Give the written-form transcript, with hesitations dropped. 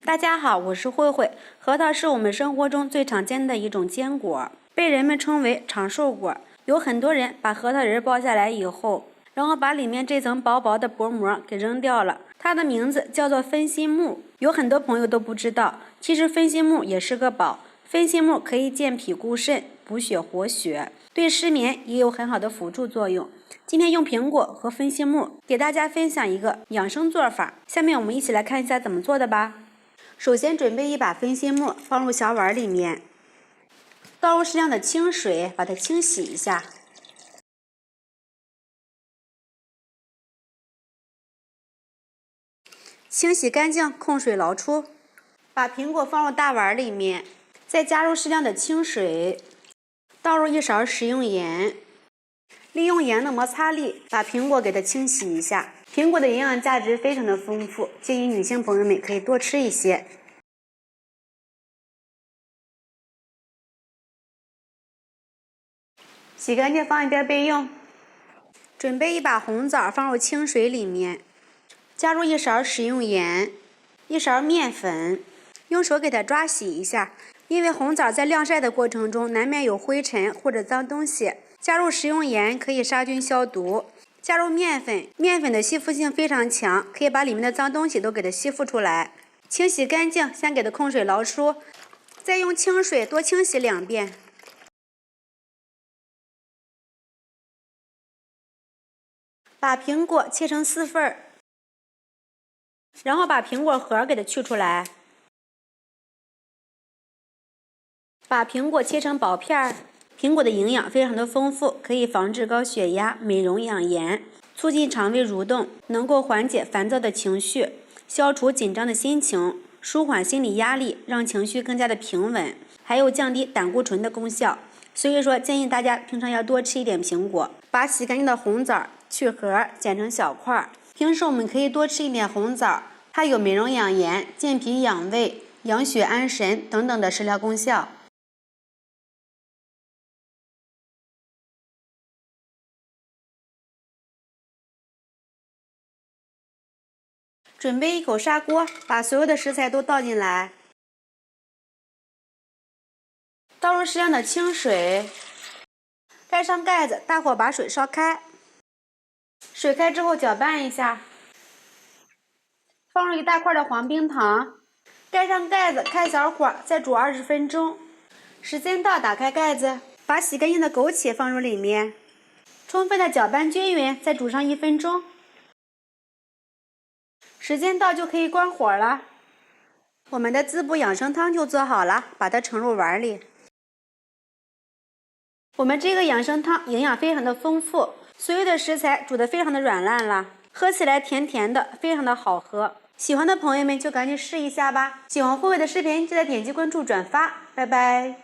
大家好，我是慧慧。核桃是我们生活中最常见的一种坚果，被人们称为长寿果。有很多人把核桃仁剥下来以后，然后把里面这层薄薄的薄膜给扔掉了。它的名字叫做分心木。有很多朋友都不知道，其实分心木也是个宝。分心木可以健脾固肾、补血活血，对失眠也有很好的辅助作用。今天用苹果和分心木给大家分享一个养生做法，下面我们一起来看一下怎么做的吧。首先准备一把分心木，放入小碗里面，倒入适量的清水，把它清洗一下。清洗干净，控水捞出。把苹果放入大碗里面，再加入适量的清水，倒入1勺食用盐，利用盐的摩擦力把苹果给它清洗一下。苹果的营养价值非常的丰富，建议女性朋友们可以多吃一些。洗干净放一边备用。准备一把红枣放入清水里面，加入1勺食用盐，1勺面粉，用手给它抓洗一下。因为红枣在晾晒的过程中难免有灰尘或者脏东西，加入食用盐可以杀菌消毒。加入面粉，面粉的吸附性非常强，可以把里面的脏东西都给它吸附出来。清洗干净，先给它控水捞出，再用清水多清洗2遍。把苹果切成4份，然后把苹果核给它去出来。把苹果切成薄片。苹果的营养非常的丰富，可以防治高血压、美容养颜，促进肠胃蠕动，能够缓解烦躁的情绪，消除紧张的心情，舒缓心理压力，让情绪更加的平稳，还有降低胆固醇的功效。所以说建议大家平常要多吃一点苹果。把洗干净的红枣去核，剪成小块。平时我们可以多吃一点红枣，它有美容养颜、健脾养胃、养血安神等等的食疗功效。准备一口砂锅，把所有的食材都倒进来，倒入适量的清水，盖上盖子，大火把水烧开。水开之后搅拌一下，放入1大块的黄冰糖，盖上盖子，开小火，再煮20分钟。时间到，打开盖子，把洗干净的枸杞放入里面，充分的搅拌均匀，再煮上1分钟。时间到就可以关火了。我们的滋补养生汤就做好了，把它盛入碗里。我们这个养生汤营养非常的丰富，所有的食材煮得非常的软烂了，喝起来甜甜的，非常的好喝。喜欢的朋友们就赶紧试一下吧。喜欢慧慧的视频，记得点击关注转发，拜拜。